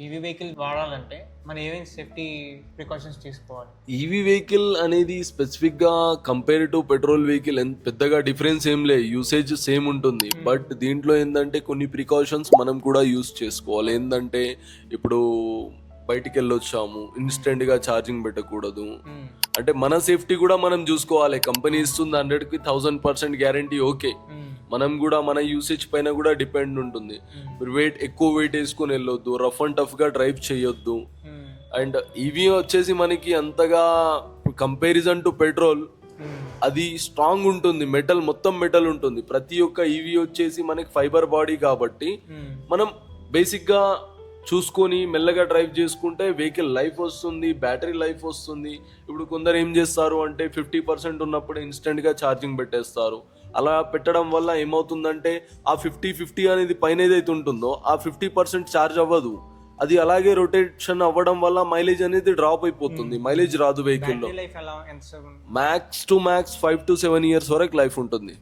EV vehicle వాడాలంటే మనం ఏమేమి సేఫ్టీ ప్రికాషన్స్ తీసుకోవాలి? ఈవీ వెహికల్ అనేది స్పెసిఫిక్గా కంపేర్ టు పెట్రోల్ వెహికల్ పెద్దగా డిఫరెన్స్ ఏం లే, యూసేజ్ సేమ్ ఉంటుంది. బట్ దీంట్లో ఏంటంటే కొన్ని ప్రికాషన్స్ మనం కూడా యూస్ చేసుకోవాలి. ఏంటంటే ఇప్పుడు బయటికి వెళ్ళొచ్చాము, ఇన్స్టెంట్గా ఛార్జింగ్ పెట్టకూడదు. అంటే మన సేఫ్టీ కూడా మనం చూసుకోవాలి. కంపెనీ ఇస్తుంది 100కి 1000% గ్యారంటీ, ఓకే. మనం కూడా మన యూసేజ్ పైన కూడా డిపెండ్ ఉంటుంది. ఎక్కువ వెయిట్ వేసుకొని వెళ్ళొద్దు, రఫ్ అండ్ టఫ్ గా డ్రైవ్ చేయొద్దు. అండ్ ఈవీ వచ్చేసి మనకి అంతగా కంపారిజన్ టు పెట్రోల్ అది స్ట్రాంగ్ ఉంటుంది, మొత్తం మెటల్ ఉంటుంది. ప్రతి ఒక్క ఈవీ వచ్చేసి మనకి ఫైబర్ బాడీ కాబట్టి మనం బేసిక్ గా చూసుకొని మెల్లగా డ్రైవ్ చేసుకుంటే వెహికల్ లైఫ్ వస్తుంది, బ్యాటరీ లైఫ్ వస్తుంది. ఇప్పుడు కొందరు ఏం చేస్తారు అంటే 50% ఉన్నప్పుడు ఇన్స్టెంట్గా ఛార్జింగ్ పెట్టేస్తారు. అలా పెట్టడం వల్ల ఏమవుతుందంటే ఆ 50-50 అనేది పైన ఏదైతే ఉంటుందో ఆ 50% ఛార్జ్ అవ్వదు. అది అలాగే రొటేషన్ అవ్వడం వల్ల మైలేజ్ అనేది డ్రాప్ అయిపోతుంది, మైలేజ్ రాదు వెహికల్లో. Max to max 5 to 7 years వరకు లైఫ్ ఉంటుంది.